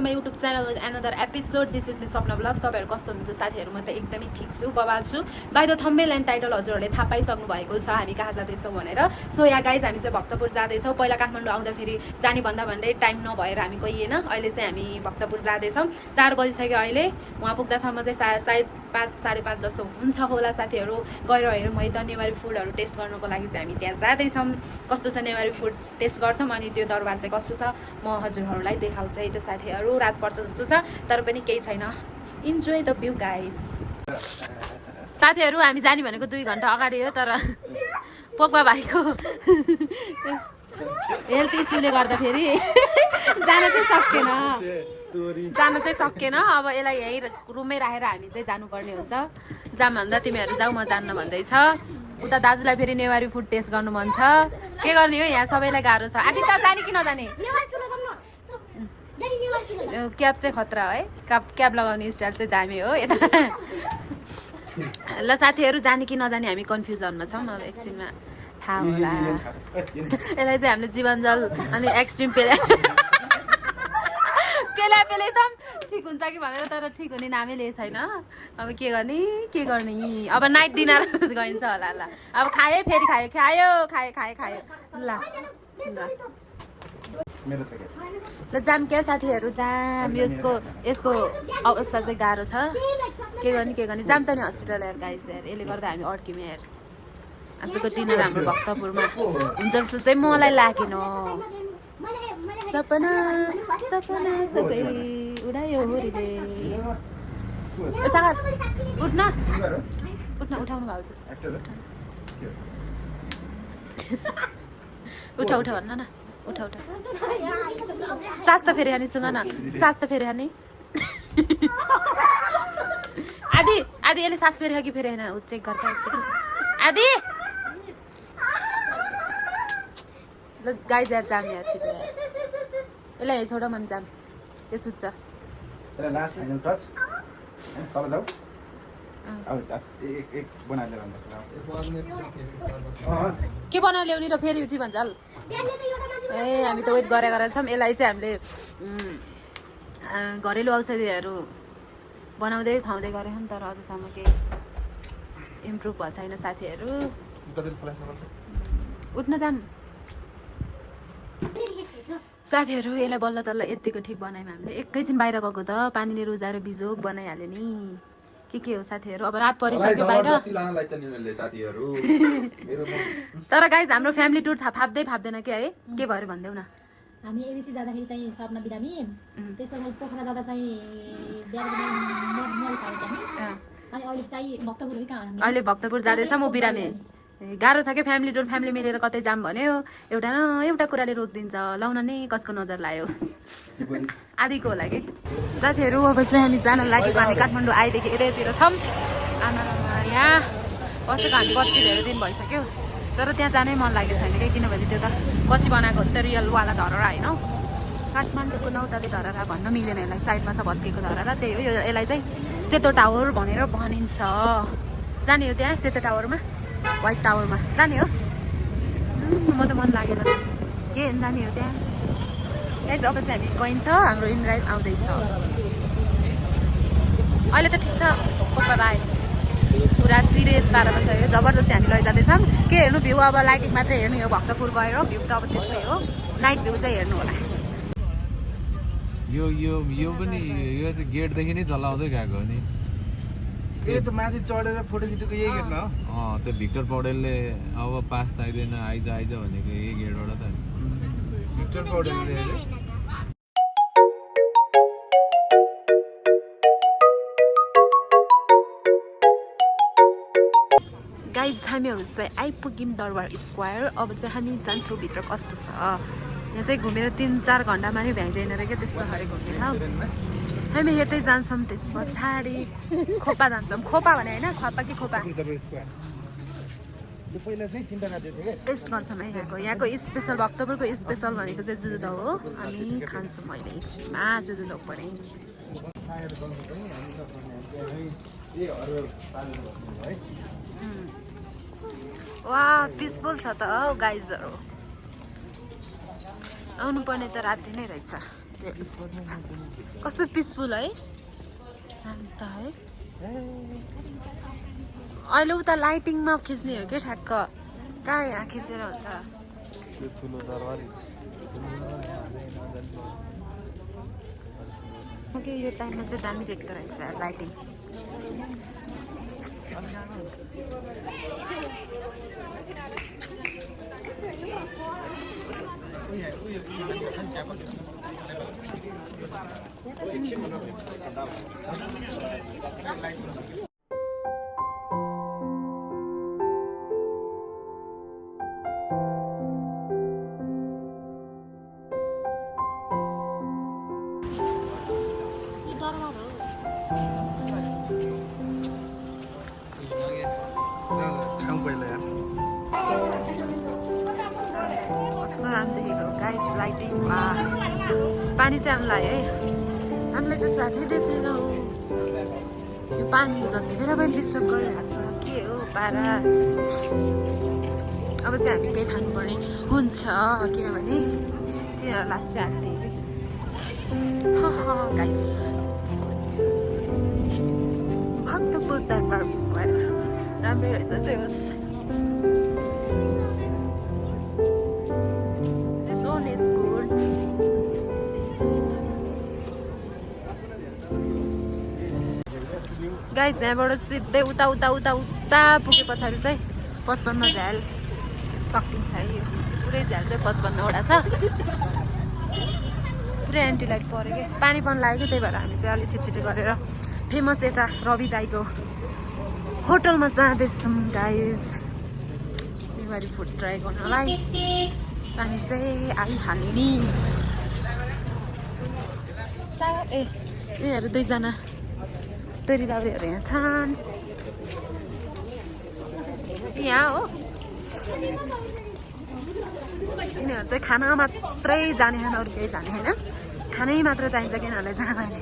My YouTube channel with another episode. This is me स्वप्न blogs. तपाईँहरू कस्तो हुनुहुन्छ साथीहरू? म त एकदमै ठिक छु, बबाल छु। By the thumbnail and title हजुरहरूले थाहा पाइसक्नु भएको छ हामी कहाँ जाँदैछौँ भनेर। सो या गाइज हामी चाहिँ भक्तपुर जाँदैछौँ। पहिला काठमाडौँ आउँदाखेरि जाने भन्दा भन्दै टाइम नभएर हामी गइएन। अहिले चाहिँ हामी भक्तपुर जाँदैछौँ। 4 बजिसक्यो अहिले। उहाँ पुग्दासम्म चाहिँ सायद 5 साढे 5 जस्तो हुन्छ होला साथीहरू। गएर हेरौँ है त नेवारी फुडहरू टेस्ट गर्नको लागि चाहिँ हामी त्यहाँ जाँदैछौँ। कस्तो छ नेवारी फुड टेस्ट गर्छौँ अनि त्यो दरबार चाहिँ कस्तो छ म हजुरहरूलाई देखाउँछु है त साथीहरू। रात पर्छ जस्तो छ तर पनि केही छैन। Enjoy the view guys. साथीहरू हामी जाने भनेको 2 घन्टा अगाडि हो तर पोकवा भाइको हेल्थ इस्युले गर्दाखेरि जान चाहिँ सकेन। अब यसलाई यहीँ रुममै राखेर हामी चाहिँ जानुपर्ने हुन्छ। जाम भन्दा तिमीहरू जाऊ म जान्न भन्दैछ। उता दाजुलाई फेरि नेवारी फुड टेस्ट गर्नु मन छ। के गर्ने हो यहाँ सबैलाई गाह्रो छ। आदि त जाने कि नजाने? क्याब चाहिँ खतरा है। क्याब लगाउने स्टाइल चाहिँ दामी हो यता। ल साथीहरू जाने कि नजाने हामी कन्फ्युजनमा छौँ। अब एकछिनमा थाहा होला। यसलाई चाहिँ हामीले जीवनजल अनि एक्सट्रिम पेलै छौँ। ठिक हुन्छ कि भनेर तर ठिक हुने नामै लिएको छैन। अब के गर्ने अब नाइट डिनर गइन्छ होला। ल अब खायो फेरि खायो ल ल जाम क्या साथीहरू जाम। यसको अवस्था चाहिँ गाह्रो छ। के गर्ने जाम त नि हस्पिटल हेर गाइज हेर। यसले गर्दा हामी अड्क्यौँ हेर। आजको डिनर हाम्रो भक्तपुरमा हुन्छ जस्तो चाहिँ मलाई लागेन। सपना सबै उडायो होरीले। सागर उठ्न उठाउनु भएको छ। उठा भन्न न। उठा सास त फेरि हानी। सुन न सास त फेरि हानी। आदि यसले सास फेरि कि फेरि होइन चेक गर्छ। आदि ल गाइज यार जाम यार छिटो यार। यसलाई यही छोड मन जाम। यो सुत्छ। के बनाएर ल्याउने र फेरि उची भन्छ। ए हामी त वेट गरेर छौँ। यसलाई चाहिँ हामीले घरेलु औषधिहरू बनाउँदै खुवाउँदै गरेछौँ तर अझसम्म केही इम्प्रुभ भएको छैन साथीहरू। उठ्न जानु साथीहरू। यसलाई बल्ल तल्ल यतिको ठिक बनायौँ हामीले। एकैछिन बाहिर गएको त पानीले रुजाएर बिजोग बनाइहाल्यो नि। के हो साथीहरू? अब रात परिसक्यो बाहिर। तर गाइज हाम्रो फ्यामिली टुर फाप्दैन क्या है? के भएर भन्देऊ न। हामी एबिसी जाँदाखेरि चाहिँ सपना बिरामी, त्यसपछि पोखरा जाँदा चाहिँ अहिले भक्तपुर जाँदैछ म बिरामी। गाह्रो छ क्या फ्यामिली टुर। फ्यामिली मिलेर कतै जाम भन्यो एउटा कुराले रोकिदिन्छ। लाउन नै कसको नजर लाग्यो आदिको होला कि साथीहरू। अब चाहिँ हामी जान लागेको। हामी काठमाडौँ आएदेखि यतैतिर छौँ। आमा यहाँ बसेको हामी कति धेरै दिन भइसक्यो तर त्यहाँ जानै मन लागेको छैन क्या। किनभने त्यो त कसी बनाएको त रियलवाला धरहरा होइन। काठमाडौँको नौतले धरहरा भन्न मिलेन। यसलाई साइडमा छ भत्किएको धरहरा। त्यही हो। यसलाई चाहिँ सेतो टावर भनेर भनिन्छ। जाने हो त्यहाँ सेतो टावरमा, व्हाइट टावरमा जाने हो। म त मन लागेन के जाने हो त्यहाँ। अब चाहिँ हामी गइन्छ। हाम्रो इनराइड आउँदैछ। अहिले त ठिक छ। Okay by. पुरा सिरियस पारामा छ। जबरजस्ती हामी लैजाँदैछौँ। के हेर्नु भ्यू अब लाइटिङ मात्रै हेर्नु हो। भक्तपुर गएर भ्यू त अब त्यस्तै हो। नाइट भ्यू चाहिँ हेर्नु होला। यो पनि यो चाहिँ गेटदेखि नै चलाउँदै गएको हो नि। ए त माथि चढेर फोटो खिचेको यही गेटमा हो। त्यो भिक्टर पौडेलले अब पास चाहिँदैन आइज भनेको यही गेटबाट त। भिक्टर पौडेलले गाइज हामीहरू चाहिँ आइपुग्यौँ दरबार स्क्वायर। अब चाहिँ हामी जान्छौँ भित्र कस्तो छ। यहाँ चाहिँ घुमेर 3-4 घन्टामा नि भ्याइँदैन र क्या त्यस्तो खाले घुमेर हामी हेर्दै जान्छौँ। त्यस पछाडि खोपा जान्छौँ। खोपा भने होइन खोपा कि खोपा टेस्ट गर्छौँ है। यहाँको स्पेसल भक्तपुरको स्पेसल भनेको चाहिँ जुदुदौ हो। हामी खान्छौँ अहिले एकछिनमा जुदुदौ पनि। वा पिसफुल छ त हौ गाइजहरू। आउनु पर्ने त राति नै रहेछ। कस्तो पिसफुल है शान्त है अहिले उता लाइटिङमा खिच्ने हो कि ठ्याक्क कहाँ यहाँ खिचेर हुन्छ यो टाइममा चाहिँ दामी देख्दो रहेछ लाइटिङ खाउँ पहिला यार कस्तो राम्रो देखेको गाइस लाइटिङ पानी चाहिँ हामीलाई है हामीलाई चाहिँ साथै देख्दैन हो यो पानीले जति बेला पनि डिस्टर्ब गरिरहेको छ के हो पारा अब चाहिँ हामी केही खानुपर्ने हुन्छ किनभने तिनीहरू लास्टै हाल्ने गाइस भक्तपुर दरबार स्क्वायर राम्रै रहेछ चाहिँ होस् This one is good. Guys यहाँबाट सिधै उता उता उता उता पुगे पछाडि चाहिँ 55 झ्याल सकिन्छ है यो पुरै झ्याल चाहिँ 55वटा छ पुरै एन्टी लाइट पऱ्यो कि पानी पनि लाग्यो त्यही भएर हामी चाहिँ अलिक छिटछिटो गरेर फेमस यता रवि दाईको होटलमा जाँदैछौँ गाइस नेवारी फुड ट्राई गर्नलाई पानी चाहिँ आइहाल्यो नि ए यिनीहरू दुईजना तोरी दाउरीहरू यहाँ छन् यहाँ हो यिनीहरू चाहिँ खाना मात्रै जाने खाना अरू केही जाने होइन खानै मात्र चाहिन्छ कि यिनीहरूलाई जहाँ गयो भने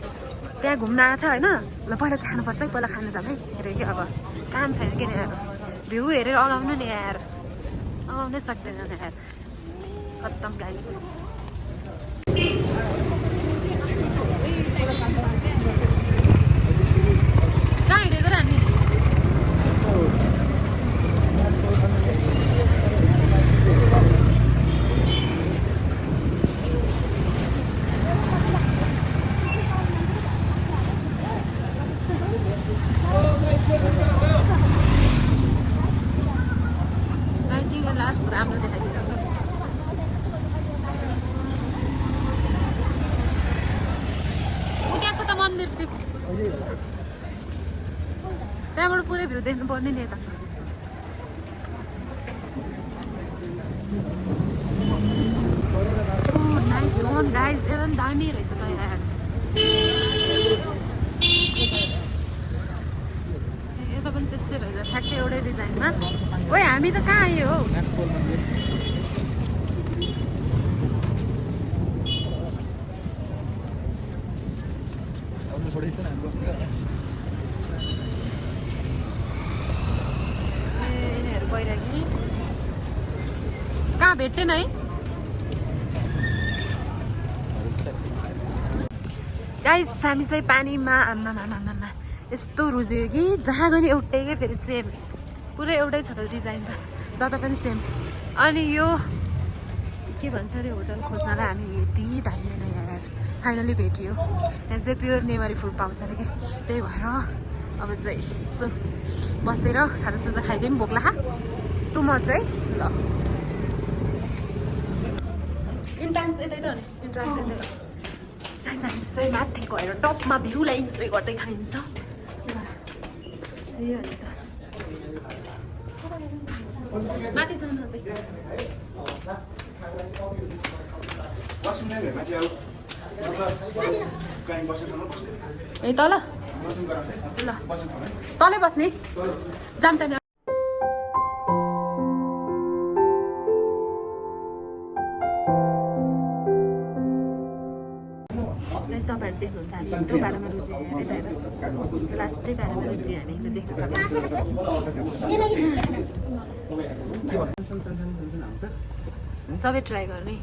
त्यहाँ घुम्न आएको छ होइन ल पहिला खानुपर्छ है पहिला खानु जाऊँ है हेरे कि अब काम छैन किन भ्यू हेरेर अगाउनु नि यार अगाउनै सक्दैन यार खत्तम गाइस कहाँ हिँडेको र हामी लाइटिङ लास्ट राम्रो देखाइदिएको मन्दिर त्यहाँबाट पुरै भ्यू देख्नु पर्ने नि यता नाइस वान गाइस एकदम दामी रहेछ त यार यता पनि त्यस्तै रहेछ ठ्याक्कै एउटै डिजाइनमा ओइ हामी त कहाँ आयो हौ यिनीहरू पहिराकी कहाँ भेट्टेन है गाइस हामी चाहिँ पानीमा आम्मामामामा यस्तो रुज्यो कि जहाँ गयो नि एउटै क्या फेरि सेम पुरै एउटै छ त डिजाइन त जता पनि सेम अनि यो के भन्छ अरे होटल खोज्नलाई हामी यति धान्दैन यार फाइनली भेटियो यहाँ चाहिँ प्योर नेवारी फुड पाउँछ अरे कि त्यही भएर अब चाहिँ यसो बसेर खाजासाजा खाइदियो पनि भोक लाग्यो टु मच है ल इन्ट्रान्स यतै त हो नि इन्ट्रान्स यतै हो गाइस हामी चाहिँ माथि गएर टपमा भ्यूलाई इन्जोय गर्दै खाइन्छ माथि जानु चाहिँ ए तल ल तलै बस्ने जाम त तपाईँहरू देख्नुहुन्छ हामी यस्तो पारामा रुचि यता हेर लास्टै पारामा रुचि हामी देख्न सक्छौँ सबै ट्राई गर्ने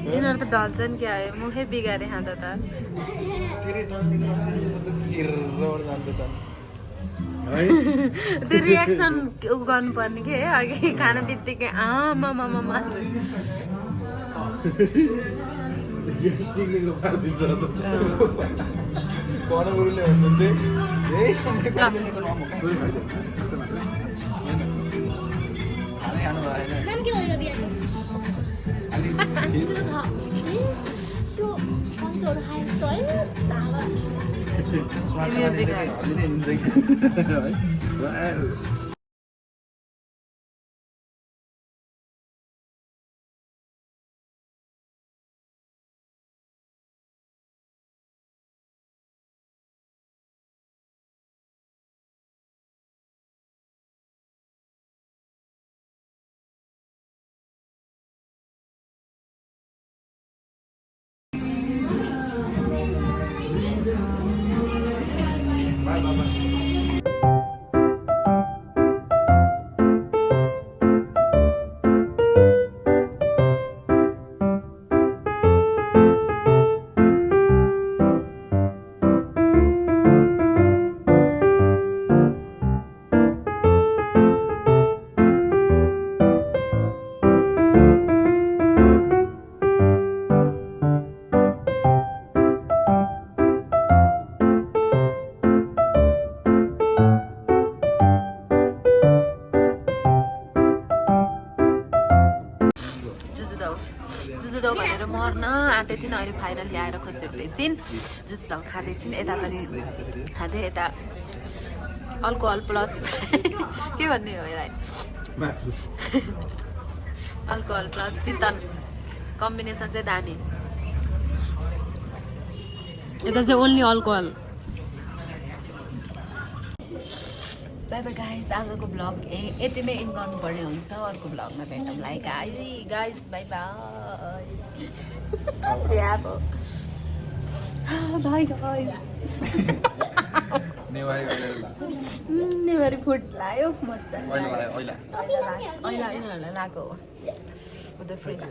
यिनीहरू त ढल्छन् क्या मुखै बिगारे खाँदा त त्यो रियाक्सन गर्नुपर्ने के अघि खाना बित्तिकै आमामामा नाम के हो यो बिहान त्यो कम्चोहरू खाएको है जुजुदो भनेर मर्न आँटे थिइन् अहिले फाइनल ल्याएर खुसी हुँदैछिन् जुजुदो खाँदैछिन् यता पनि खाँदै यता अल्कोहल प्लस के भन्ने हो यसलाई अल्कोहल प्लस चितन कम्बिनेसन चाहिँ दामी यता चाहिँ only alcohol bye bye guys आजको ब्लग यतिमै एन्ड गर्नुपर्ने हुन्छ अर्को ब्लगमा भेटौँला guys bye bye bye guys Newari food लायो मजा यिनीहरूलाई लगाएको हो फ्रेस